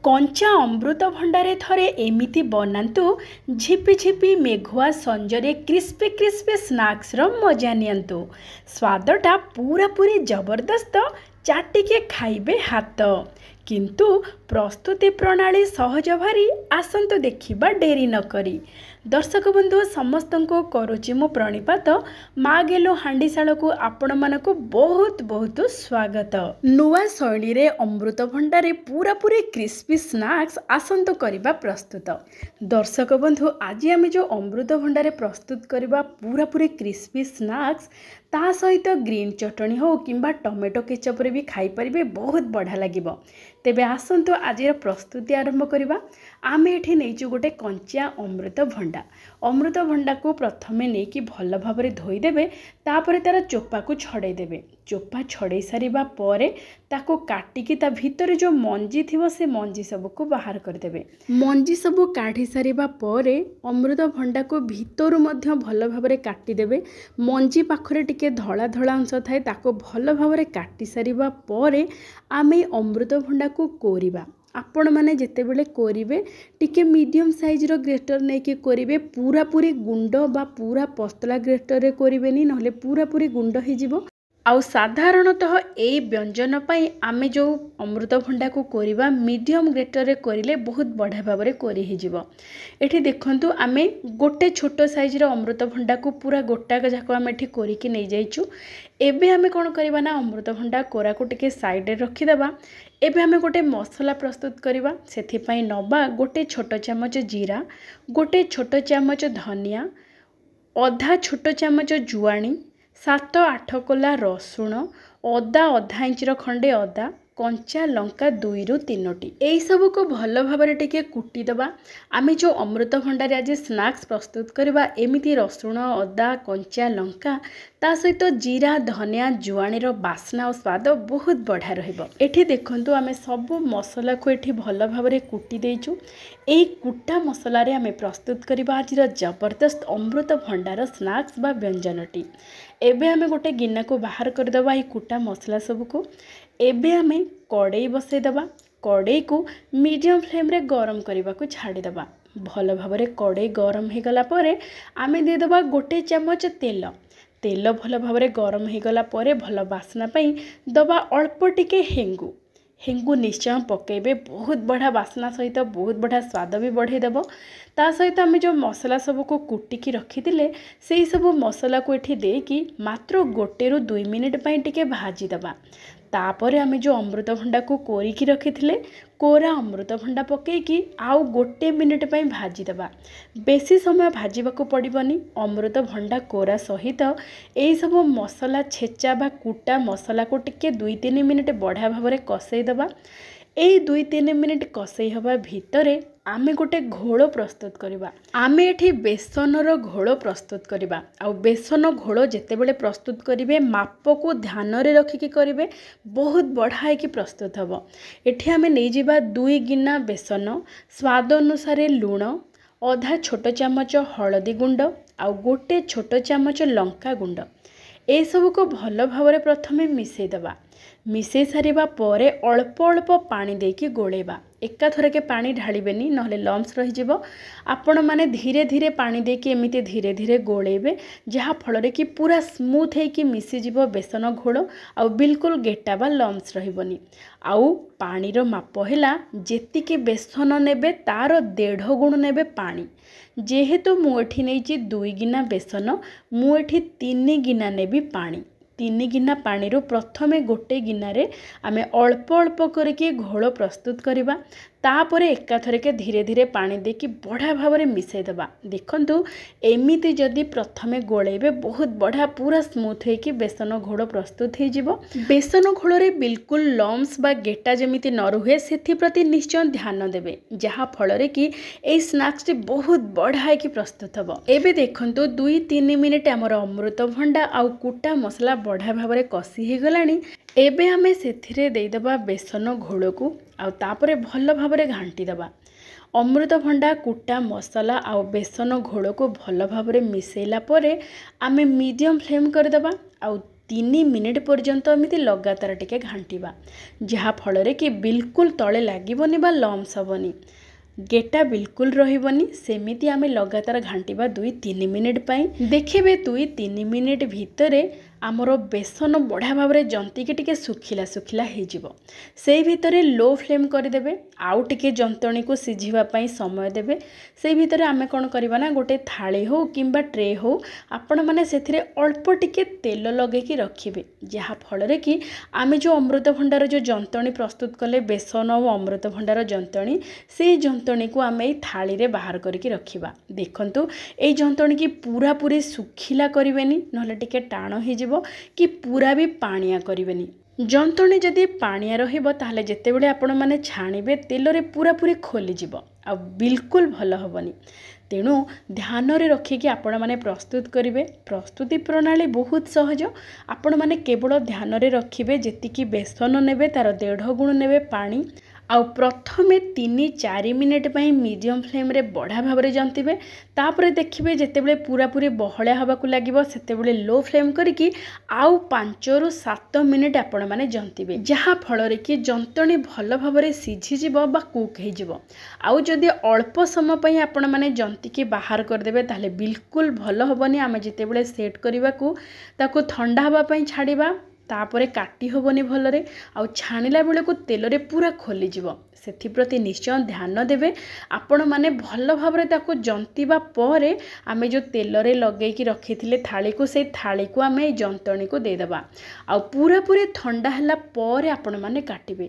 कंचा अमृतभंडारे थरे एमिति बनातु झिपि झिपि मेघुआ संजरे क्रिस्पी क्रिस्पी स्नैक्स रो मजा नियंतु। स्वादटा पूरा पूरी जबरदस्त, चाटिके खाइबे हाथ। किंतु प्रस्तुति प्रणाली सहज भारी, आसंतु देखिबा डेरी न करी। दर्शक बंधु समस्त को करुची मु प्रणिपात। माँ गेलो हांडीशाल को आपण मानकु बहुत बहुत स्वागत। नुआ शैली रे अमृतभंडारे पूरा पूरी क्रिस्पी स्नैक्स आसंतु करिबा प्रस्तुत। दर्शक बंधु आज आम जो अमृतभंडारे प्रस्तुत करिबा पूरा पूरी क्रिस्पी स्नैक्स, ता सहित ग्रीन चटनी हो किंबा टमेटो केचप रे भी खाई परिबे, बहुत बढ़िया लागिबो। तेबे आसंतु आज प्रस्तुति आरंभ करिबा। आमे एठी नेइचु गोटे कंचा अमृतभंडा। अमृतभंडा को प्रथमे नहीं कि भल भाव में धोईदेवे, तापर तार चोपा को छड़े देवे। चोपा छड़े सारिबा परे ताको काटिकी ता भितर जो मंजी थिबो से मंजी सब को बाहर कर देवे। मंजी सब काढ़ी सारिबा परे अमृतभंडा को भितरु मध्य भल भाव में काटी देवे। मंजी पाखरे टिके धला धला अंश थाए, ताको भल भाव में काटी सारिबा परे आमे अमृतभंडा को कोरिबा। आपण माने जेते बेले कोरिबे टिके मीडियम साइज रो ग्रेटर नै कि कोरिबे। पूरा पूरी गुंड बा पूरा पतला ग्रेटर रे कोरिबेनी, नहले पूरा पूरी गुंड ही जिवो। आउ साधारणतः ए व्यंजन पाई आमे जो अमृतभंडा को कोरिबा मीडियम ग्रेटर रे कोरिले बहुत बढ़िया भाव में कोरी ही जिवो। एठी देखंतु आमे गोटे छोटो साइज रो अमृतभंडा को पूरा गोटाक जाक आमे एठी कोरिकी नै जाइछु। एबे आमे कोन करिबा ना, अमृतभंडा कोरा को टिके साइड रे रखि देबा। एबे आमे गोटे मसला प्रस्तुत करिबा। सेथि पई नबा गोटे छोटो चामच जीरा, गोटे छोटो चामच धनिया, आधा छोटो चामच जुआणी, 7-8 कोला रसुण, अदा आधा इंच खंडे अदा, कंचा लंका 2 ରୁ 3टी। यही सब को भल भाव में टिके कुटी दबा। आमे जो अमृतभंडारे आज स्नैक्स प्रस्तुत करबा, एमिति रसुण अदा कंचा लंका ता सहित जीरा धनिया जुआणी बास्ना और स्वाद बहुत बढ़िया रहिबो। एठी देखंतु आमे सब मसला को एठी भल भाव में कुटी देइछु। एई कुटा मसला रे आमे प्रस्तुत करबा आज जबरदस्त अमृतभंडार स्नैक्स बा व्यंजनटी। एबे आमे गोटे गिन्ना को बाहर कर दबा एई कुटा मसला सब को। एबे आमे कड़ाई बसई दबा। कड़ाई को मीडियम फ्लेम रे गरम करबा को छाड़ी दबा। भल भाव में कड़ाई गरम हो गला परे आमे दे दबा गोटे चामच तेल। तेल भल भाव में गरम हो गला परे भल बास्ना पई दबा अल्प टिके हेंगु। हेंगु निश्चय पकेबे, बहुत बढ़िया बास्ना सहित बहुत बढ़िया स्वाद भी बढ़े देबो। ता सहित आमे जो मसला सब को कुटिकी रखिथिले सेही सब मसला को एठी देकी मात्र 1 ରୁ 2 मिनिट पई टिके भाजी दबा। तापर आमे जो अमृतभंडा को कोरिकी रखिथिले कोरा अमृतभंडा पकेकी आउ 1 मिनिट पई भाजी दबा। बेसी समय भाजीबा को पड़िबनी। अमृतभंडा कोरा सहित एई सब मसला छेचा बा कुटा मसला को टिके 2-3 मिनिट बढ़िया भाव में कषई दबा। एई 2-3 मिनिट कषई हवा भितरे आमे गोटे घोल प्रस्तुत करिबा। आमे एठी बेसन रो घोल प्रस्तुत करिबा। आ बेसन घोल जेते बेले प्रस्तुत करिवे माप को ध्यान रे रखिकी करिवे, बहुत बढ़िया कि प्रस्तुत हबो। एठी आमे नै जिबा 2 गिना बेसन, स्वाद अनुसार लूण, आधा छोटो चामच हळदी गुंड आ गोटे छोटो चामच लंका गुंड। ए सब को भल भाव में प्रथमे मिसई दबा। मिसई सारिबा परे अल्प अल्प पानी देकी गोलेबा। एका थरके पानी ढाळिबेनी, नहले लम्स रही जिवो। आपण माने धीरे धीरे पानी देकी एमिति धीरे धीरे गोलेबे, जहा फଳରେ कि पूरा स्मूथ है कि मिसी जिवो बेसन घोल आ बिल्कुल गेटा बा लम्स रहिबोनी। आउ पानी रो माप हैला जेतिके बेसन नेबे तार 1.5 गुण नेबे पानी। जेहेतु मु एठी नेइची 2 गिना बेसन, मु एठी 3 गिना नेबी पानी। 3 गिना पानी रो प्रथमे गोटे गिना रे आमे अल्प अल्प करके घोल प्रस्तुत करिबा। तापरे एका थरके धीरे धीरे पानी देकी बढ़िया भाव में मिसई दबा। देखंतु एमिति जदि प्रथमे गोलेबे बहुत बढ़िया पूरा स्मूथ है कि बेसन घोल प्रस्तुत हो जिवो। बेसन घोल रे बिल्कुल लम्स बा गेटा जमिति न रुहे सेथि प्रति निश्चय ध्यान देबे, जहा फଳରେ कि एई स्नैक्स टी बहुत बढ़िया कि प्रस्तुत हबो। एबे देखंतु 2-3 मिनिट हमर अमृतभंडा आ कुटा मसला बढ़िया भाव में कषि हो गलानी। एबे आमे सेथिरे देई दबा बेसन घोल को आ तापरे भल भाव में घांटी दबा। अमृतभंडा कुटा मसला आ बेसन घोल को भल भाव में मिसेला परे आमे मीडियम फ्लेम कर दबा। आ 3 मिनिट पर्यंत एमती लगातार टिके घांटिबा जहा फल कि बिल्कुल तले लागिबनी बा लम्स हबनी गेटा बिल्कुल रहिबनी सेमिति आमे लगातार घांटिबा 2-3 मिनिट पाई देखिबे 2-3 मिनिट भितरे आमर बेसन बढ़िया भाव में जंतिकी टिके सुखिला सुखिला हो से भितर लो फ्लेम करदेवे आउ टिके जंतणी को सिझीवाई समय देवे से भितर आमे कौन करवा ना गोटे थाली हो किंबा ट्रे हो आपण मैंने से अल्प टिके तेल लगे रखिए जहाँ फल कि आमे जो अमृतभंडार जो जंतणी प्रस्तुत कले बेसन और अमृतभंडार जंतणी से जंतणी को आम ये थाली रे बाहर करके रखिबा देखंतु ए जंतणी की पूरा पूरी सुखिला करिवेनी नहले टिके टाण हो कि पूरा भी पानिया करिवेनी जंतणी जदि पानिया रहिबो ताहले जेतेबेले आपण माने छाणिबे तेल रे पूरा पूरी खोली जिवो आ बिल्कुल भल हबनी तेणु ध्यान रे रखिकी आपण माने प्रस्तुत करिवे प्रस्तुति प्रणाली बहुत सहज आपण माने केवल ध्यान रे रखिबे जेतिकी बेसन नेबे तार 1.5 गुण नेबे पानी आउ प्रथमे 3-4 मिनिट पई मीडियम फ्लेम रे बढ़ा भाव में जंतिबे तापरे देखिबे जेतेबेले पूरा पूरी बहलिया हबाकू लागिबो सेतेबेले लो फ्लेम करिकी आउ 5-7 मिनिट आपण माने जंतिबे जहा फल रे कि जंतणी भल भाव में सिझी जिवो बा कुक हे जिवो आउ जदि अल्प समय पई आपण माने जंतिकी बाहर कर देबे ताले बिल्कुल भल हबनी आमे जेतेबेले सेट करिवाकू ताकू ठंडा हबा पई छाड़ीबा तापरे काटी होबनी भलरे आउ छाणिला बेले को तेल रे पूरा खोली जिवो सेथिप्रति निश्चय ध्यान देवे आपण माने भल भाव में ताको जंतिबा परे आमे जो तेल रे लगे कि रखिथिले थाली को से थाली को आमे जंतणी को दे देबा आ पूरा पूरी ठंडा हला परे आपण माने काटिबे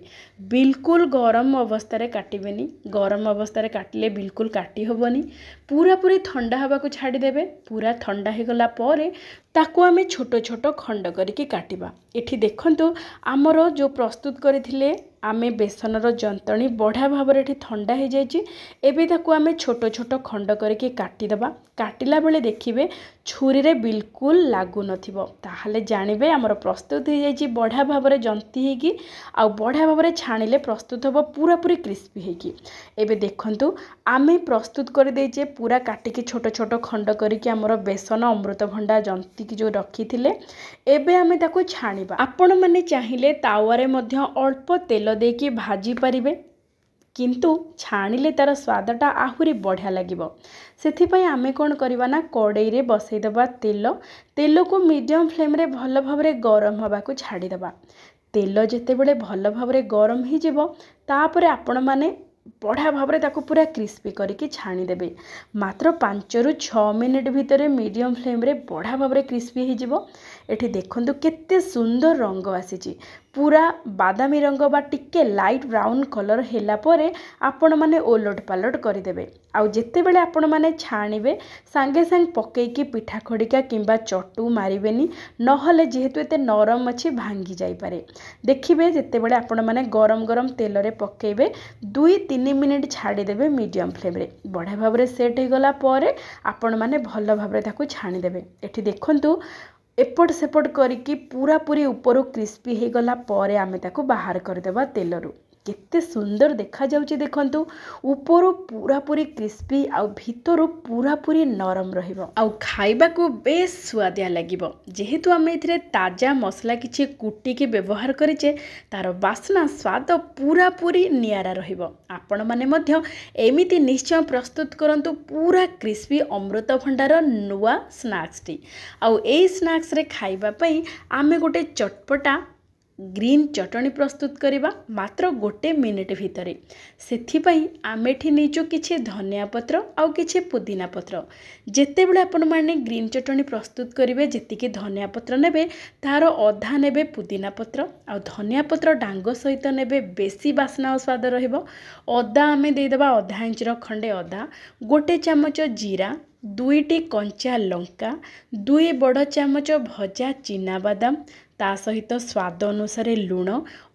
बिल्कुल गरम अवस्था रे काटिबेनी गरम अवस्था रे काटिले बिल्कुल काटी होबनी पूरा पूरी ठंडा हवा को छाड़ी देबे पूरा ठंडा हे गला परे ताको आमे छोट छोट खंड करके काटिबा एठी देखंतु आमर जो प्रस्तुत करथिले आमे बेसनर जंतणी बढ़िया भाव में ये ठंडा हो जाए एबे ताकू आमे छोट छोट खंड करके काटिदेबा काटिला बेले देखिबे छुरी रे बिल्कुल लागू नथिबो ताहले जानिबे आमर प्रस्तुत हो जाए बढ़िया भाव में जंती हेकी आ बढ़िया भाव में छाणिले प्रस्तुत होबो पूरा पूरी क्रिस्पी हेकी एबे देखंतु आमे प्रस्तुत कर देजे पूरा काटिकी छोट छोट खंड करके आमर बेसन अमृतभंडा जंती की जो रखिथिले एबे आमे ताकू छाणिबा आपण माने चाहिले तावारे मध्य अल्प तेल देकी भाजी पारिबे किंतु छाणिले तार स्वादटा आहुरी बढ़िया लगिबो सेथिपई आमे कोन करबा ना कड़ाई रे बसई देबा तेल को मीडियम फ्लेम रे भल भाव रे गरम हवा को छाड़ी देबा तेल जेतेबेले भल भाव रे गरम ही जिवो तापरे आपण माने बढ़िया भाव में ताको पूरा क्रिस्पी करके छाणी देबे मात्र 5-6 मिनिट भितर मीडियम फ्लेम रे बढ़िया भाव में क्रिस्पी हो जिवो एठी देखंतु केते सुंदर रंग आसीची पूरा बादामी रंग बा टिके लाइट ब्राउन कलर हैला परे आपण माने ओलट पालट करदेबे आउ जेते बेले आपण माने छाणिबे सांगे सांग पकेकी पिठा खड़िका किंबा चटू मारिबेनी नहले जेहेतु एते नरम अछि भांगी जाई पारे देखिबे जेते बेले आपण माने गरम गरम तेल रे पकेबे 2-3 मिनिट छाड़ी देबे मीडियम फ्लेम रे बढ़िया भाव में सेट हो गला परे आपण माने भल भाव में ताकू छाणी देबे एठी देखंतु एपट सेपट करिकी पूरा पूरी ऊपर क्रिस्पी हो गला परे आमे ताकू बाहर करदेबा तेलरू केते सुंदर देखा जाउची देखंतु ऊपर पूरा पूरी क्रिस्पी आउ भितर पूरा पूरी नरम रहिबो आउ खाइबा को बेस स्वादिया लागिबो जेहेतु आमे इथरे ताजा मसला किछि कुटी के व्यवहार करिचे तार बासना स्वाद पूरा पूरी नियारा रहिबो आपण माने मध्य एमिति निश्चय प्रस्तुत करंतु पूरा क्रिस्पी अमृतभंडार नुआ स्नैक्स टी आउ ए स्नैक्स रे खाइबा पई आमे गोटे चटपटा ग्रीन चटनी प्रस्तुत करवा मात्र 1 मिनिट भितरे सेथिपई आमेठी नीचो किछि धनिया पत्र आउ किछि पुदीना पत्र जेते बेले आपण माने ग्रीन चटनी प्रस्तुत करिवे जेतिके धनिया पत्र नेबे तार अधा नेबे पुदीना पत्र आउ धनिया पत्र डांग सहित नेबे बेसी बासना और स्वाद रहिबो अदा आमे दे देबा आधा इंच रो खंडे अदा 1 चामच जीरा 2टी कंचा लंका 2 बड़ चामच भजा चिना बादाम ता सहित स्वाद अनुसार लुण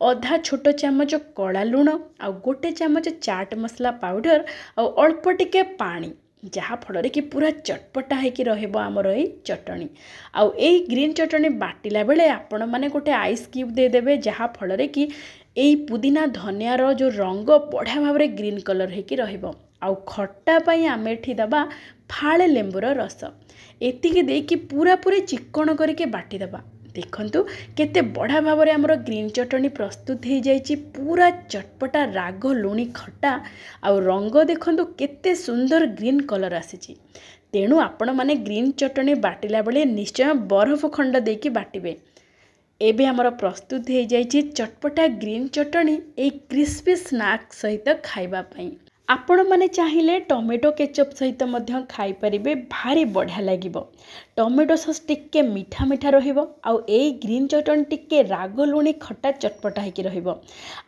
अधा छोट चामच कला लुण आ 1 चामच चाट मसला पाउडर और अल्प टिके पानी जहाँ फल कि पूरा चटपटा होकर रहिबो आमर ए चटनी आउ ए ग्रीन चटनी बाटिला बेले आपण माने गोटे आइस क्यूब दे देबे जहाँ फल कि ए पुदीना धनियार जो रंग बढ़िया भाव में ग्रीन कलर होकर रहिबो आउ खट्टा पई आमे एठी दबा फाळे लेंबुर रस एतिकी देकी पूरा पूरी चिक्कण करके बाटी दबा देखंतु केते बढ़िया भाव आमर ग्रीन चटनी प्रस्तुत हो जाइए पूरा चटपटा राग लुणी खट्टा आउ रंग देखंतु केते सुंदर ग्रीन कलर आसी। तेणु आपण माने ग्रीन चटनी बाटिला बेले निश्चय बरफ खंड देकी बाटिबे। एबे हमर प्रस्तुत हो जाइए चटपटा ग्रीन चटनी एक क्रिस्पी स्नैक सहित खाइबा पई। आपण माने चाहिए टमेटो केचप सहित मध्य खाई परिबे, भारी बढ़िया लागिबो। टमेटो सॉस टिके मीठा मीठा रहिबो आउ एई ग्रीन चटनी टिके राग लुणी खट्टा चटपटा हेकी रहिबो।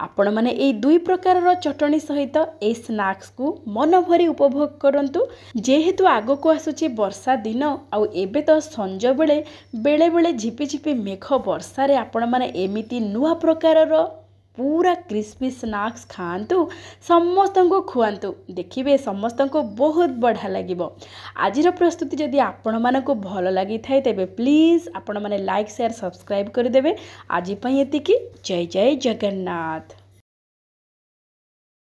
आपण माने एई दुई प्रकार रो चटनी सहित ए स्नैक्स को मन भरी उपभोग करंतु। जेहेतु आगो को आसुची वर्षा दिन आउ एबे तो संज बेले बेले बेले झिपि झिपि मेघ वर्षा रे आपण माने एमिति नुआ प्रकार रो पूरा क्रिस्पी स्नैक्स खाआंतु, समस्त को खुआंतु, देखिए समस्त को बहुत बढ़िया लगिबो। आजिर प्रस्तुति जदि आपण मानक भल लगी थाए तेबे प्लीज आपण माने लाइक शेयर सब्सक्राइब कर देबे। आज पई एतिकी। जय जय जगन्नाथ।